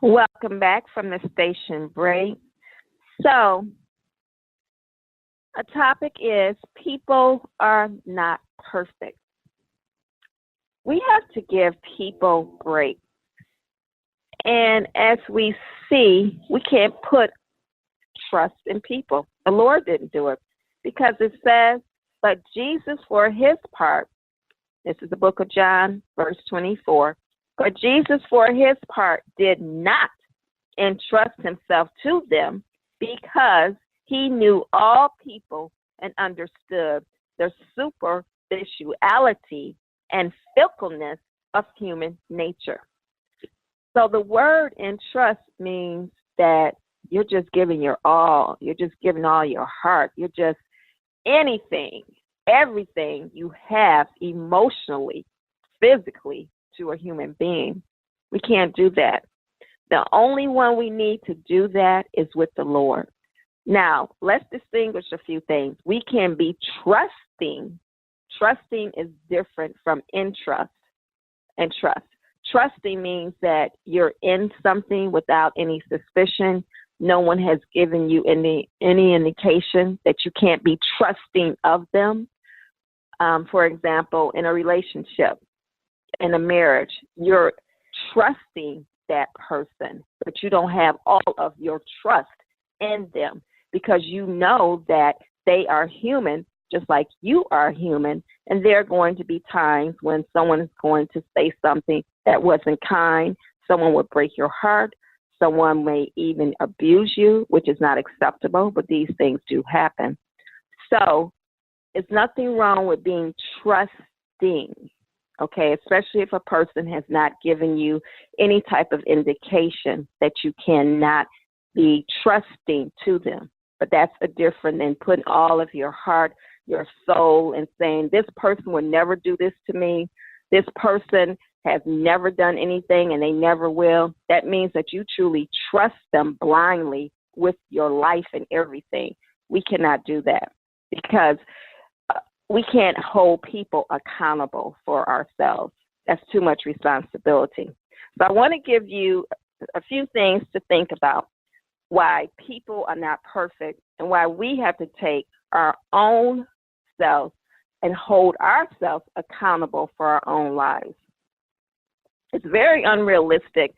Welcome back from the station break. So, a topic is people are not perfect. We have to give people grace. And as we see, we can't put trust in people. The Lord didn't do it because it says, but Jesus, for his part, this is the book of John, verse 24, but Jesus, for his part, did not entrust himself to them because he knew all people and understood the superficiality and fickleness of human nature. So the word entrust means that you're just giving your all. You're just giving all your heart. You're just anything, everything you have emotionally, physically to a human being. We can't do that. The only one we need to do that is with the Lord. Now, let's distinguish a few things. We can be trusting. Trusting is different from entrust and trust. Trusting means that you're in something without any suspicion. No one has given you any indication that you can't be trusting of them. For example, in a relationship, in a marriage, you're trusting that person, but you don't have all of your trust in them because you know that they are human just like you are human, and there are going to be times when someone is going to say something that wasn't kind. Someone will break your heart. Someone may even abuse you, which is not acceptable, but these things do happen. So it's nothing wrong with being trusting, okay, especially if a person has not given you any type of indication that you cannot be trusting to them. But that's a different than putting all of your heart, your soul, and saying, this person will never do this to me. This person has never done anything and they never will. That means that you truly trust them blindly with your life and everything. We cannot do that because we can't hold people accountable for ourselves. That's too much responsibility. So I want to give you a few things to think about why people are not perfect and why we have to take our own selves and hold ourselves accountable for our own lives. It's very unrealistic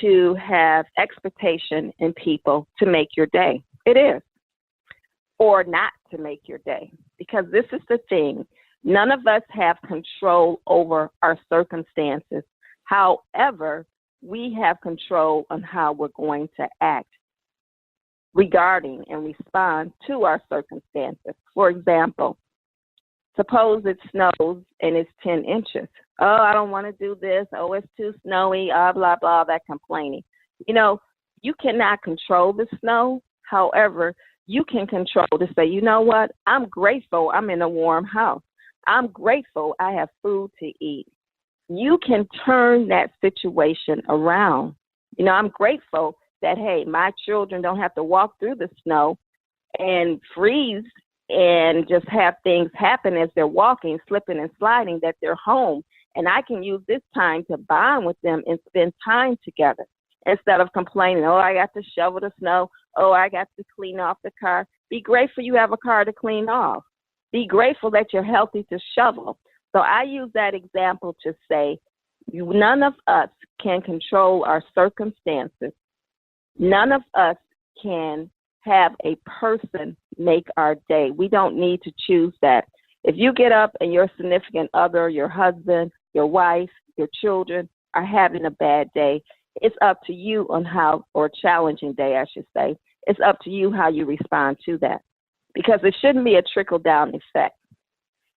to have expectation in people to make your day. It is. Or not to make your day. Because this is the thing. None of us have control over our circumstances. However, we have control on how we're going to act regarding and respond to our circumstances. For example, suppose it snows and it's 10 inches. Oh, I don't want to do this. Oh, it's too snowy, blah, blah, that complaining. You know, you cannot control the snow. However, you can control to say, you know what? I'm grateful I'm in a warm house. I'm grateful I have food to eat. You can turn that situation around. You know, I'm grateful that, hey, my children don't have to walk through the snow and freeze and just have things happen as they're walking, slipping and sliding, that they're home. And I can use this time to bond with them and spend time together instead of complaining, oh, I got to shovel the snow. Oh, I got to clean off the car. Be grateful you have a car to clean off. Be grateful that you're healthy to shovel. So I use that example to say none of us can control our circumstances. None of us can have a person make our day. We don't need to choose that. If you get up and your significant other, your husband, your wife, your children are having a bad day, it's up to you on how, or challenging day, I should say. It's up to you how you respond to that. Because it shouldn't be a trickle-down effect.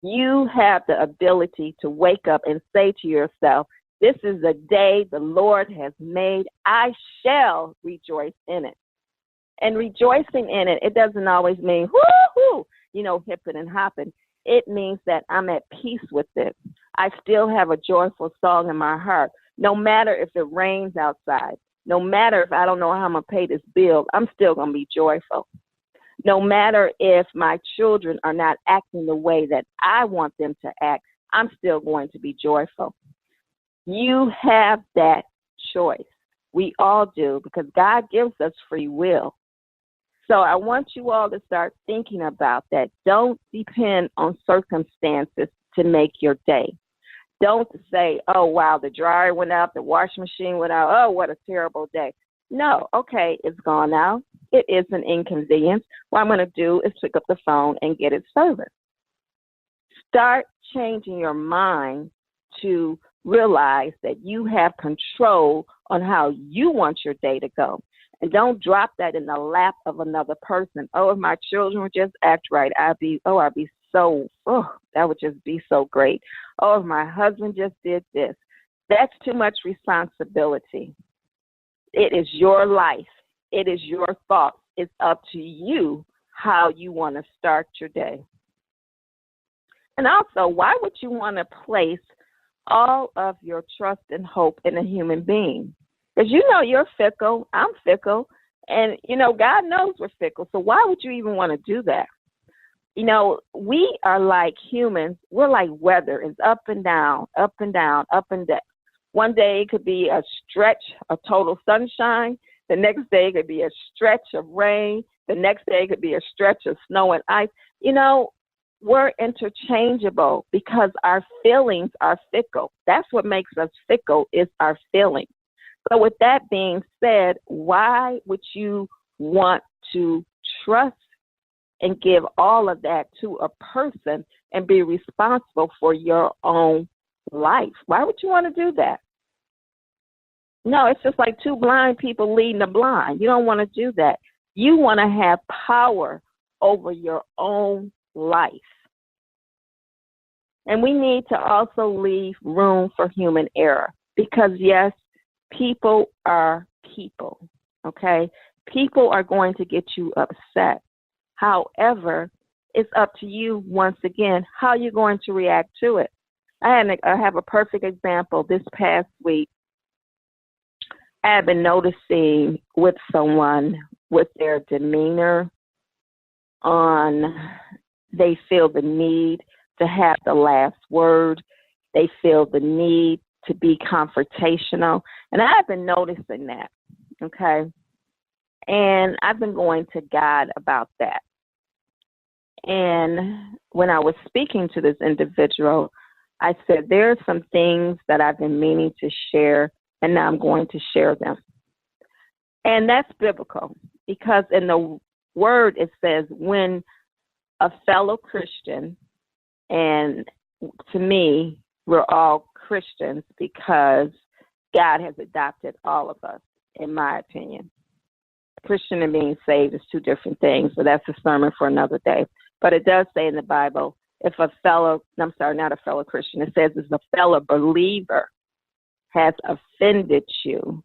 You have the ability to wake up and say to yourself, this is the day the Lord has made. I shall rejoice in it. And rejoicing in it, it doesn't always mean, woo-hoo, you know, hipping and hopping. It means that I'm at peace with it. I still have a joyful song in my heart. No matter if it rains outside, no matter if I don't know how I'm going to pay this bill, I'm still going to be joyful. No matter if my children are not acting the way that I want them to act, I'm still going to be joyful. You have that choice. We all do, because God gives us free will. So I want you all to start thinking about that. Don't depend on circumstances to make your day. Don't say, oh, wow, the dryer went out, the washing machine went out. Oh, what a terrible day. No, okay, it's gone out. It is an inconvenience. What I'm going to do is pick up the phone and get it serviced. Start changing your mind to realize that you have control on how you want your day to go. And don't drop that in the lap of another person. Oh, if my children would just act right, that would just be so great. Oh, if my husband just did this. That's too much responsibility. It is your life. It is your thoughts. It's up to you how you want to start your day. And also, why would you want to place all of your trust and hope in a human being? Because you're fickle. I'm fickle. And, God knows we're fickle. So why would you even want to do that? We are like humans. We're like weather. It's up and down, up and down, up and down. One day it could be a stretch of total sunshine. The next day it could be a stretch of rain. The next day it could be a stretch of snow and ice. We're interchangeable because our feelings are fickle. That's what makes us fickle, is our feelings. So with that being said, why would you want to trust and give all of that to a person and be responsible for your own life? Why would you want to do that? No, it's just like two blind people leading the blind. You don't want to do that. You want to have power over your own life. And we need to also leave room for human error because, yes, people are people, okay? People are going to get you upset. However, it's up to you, once again, how you're going to react to it. I have a perfect example. This past week, I have been noticing with someone, with their demeanor they feel the need to have the last word. They feel the need to be confrontational. And I've been noticing that, okay? And I've been going to God about that. And when I was speaking to this individual, I said, there are some things that I've been meaning to share, and now I'm going to share them. And that's biblical, because in the word it says, when a fellow Christian, and to me, we're all Christians because God has adopted all of us, in my opinion. Christian and being saved is two different things, but that's a sermon for another day. But it does say in the Bible, not a fellow Christian, it says if a fellow believer has offended you,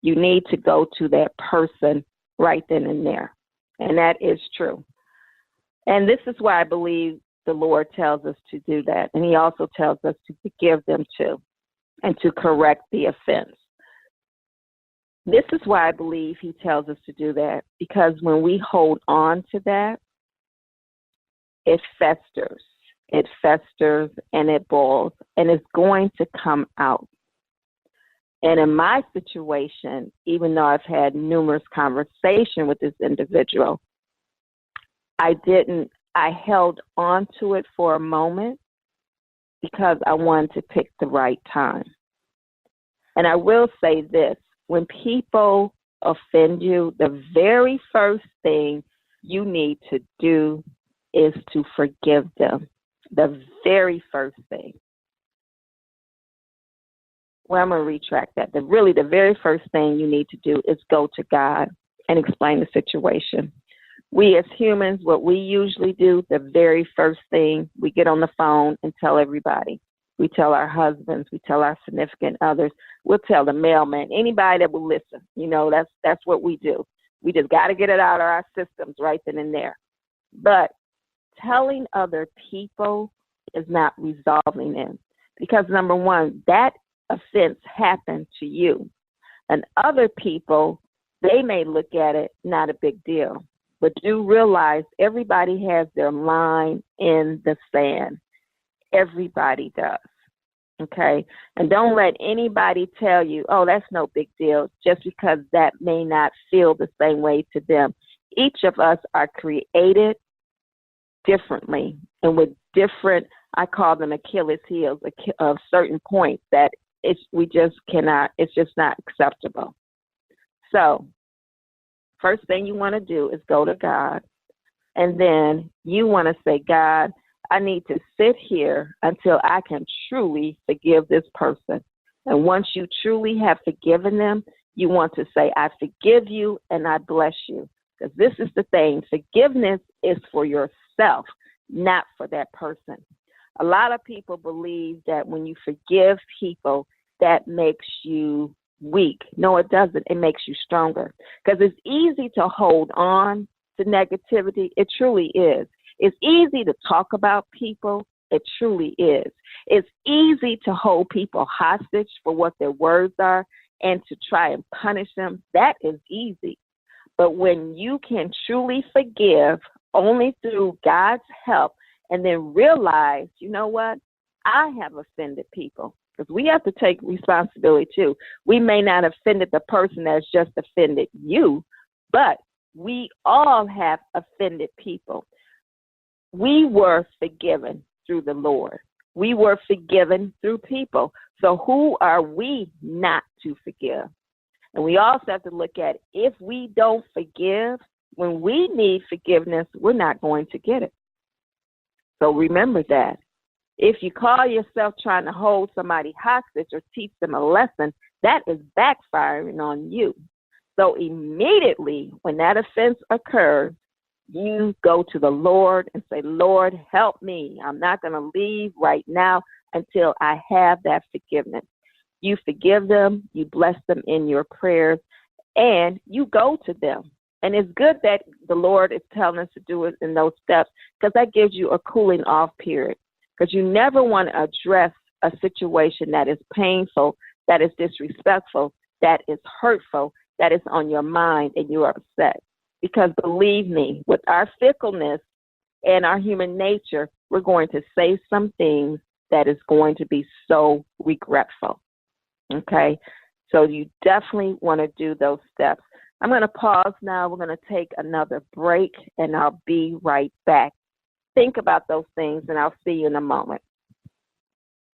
you need to go to that person right then and there. And that is true. And this is why I believe the Lord tells us to do that. And he also tells us to forgive them too, and to correct the offense. This is why I believe he tells us to do that, because when we hold on to that, it festers and it boils, and it's going to come out. And in my situation, even though I've had numerous conversations with this individual, I held on to it for a moment because I wanted to pick the right time. And I will say this, when people offend you, the very first thing you need to do is to forgive them. The very first thing. Well, I'm going to retract that. The very first thing you need to do is go to God and explain the situation. We as humans, what we usually do, the very first thing, we get on the phone and tell everybody. We tell our husbands, we tell our significant others, we'll tell the mailman, anybody that will listen. That's what we do. We just got to get it out of our systems right then and there. But telling other people is not resolving it, because number one, that offense happened to you, and other people, they may look at it not a big deal, but do realize everybody has their line in the sand. Everybody does. Okay. And don't let anybody tell you, oh, that's no big deal, just because that may not feel the same way to them. Each of us are created differently and with different, I call them Achilles heels of certain points that we just cannot, it's just not acceptable. So first thing you want to do is go to God. And then you want to say, God, I need to sit here until I can truly forgive this person. And once you truly have forgiven them, you want to say, I forgive you and I bless you. Because this is the thing, forgiveness is for yourself, not for that person. A lot of people believe that when you forgive people, that makes you weak. No, it doesn't. It makes you stronger. Because it's easy to hold on to negativity. It truly is. It's easy to talk about people. It truly is. It's easy to hold people hostage for what their words are and to try and punish them. That is easy. But when you can truly forgive only through God's help and then realize, you know what? I have offended people. Because we have to take responsibility too. We may not have offended the person that's just offended you, but we all have offended people. We were forgiven through the Lord. We were forgiven through people. So who are we not to forgive? And we also have to look at, if we don't forgive, when we need forgiveness, we're not going to get it. So remember that. If you call yourself trying to hold somebody hostage or teach them a lesson, that is backfiring on you. So immediately when that offense occurs, you go to the Lord and say, Lord, help me. I'm not going to leave right now until I have that forgiveness. You forgive them, you bless them in your prayers, and you go to them. And it's good that the Lord is telling us to do it in those steps, because that gives you a cooling off period. Because you never want to address a situation that is painful, that is disrespectful, that is hurtful, that is on your mind and you're upset. Because believe me, with our fickleness and our human nature, we're going to say some things that is going to be so regretful. Okay? So you definitely want to do those steps. I'm going to pause now. We're going to take another break, and I'll be right back. Think about those things, and I'll see you in a moment.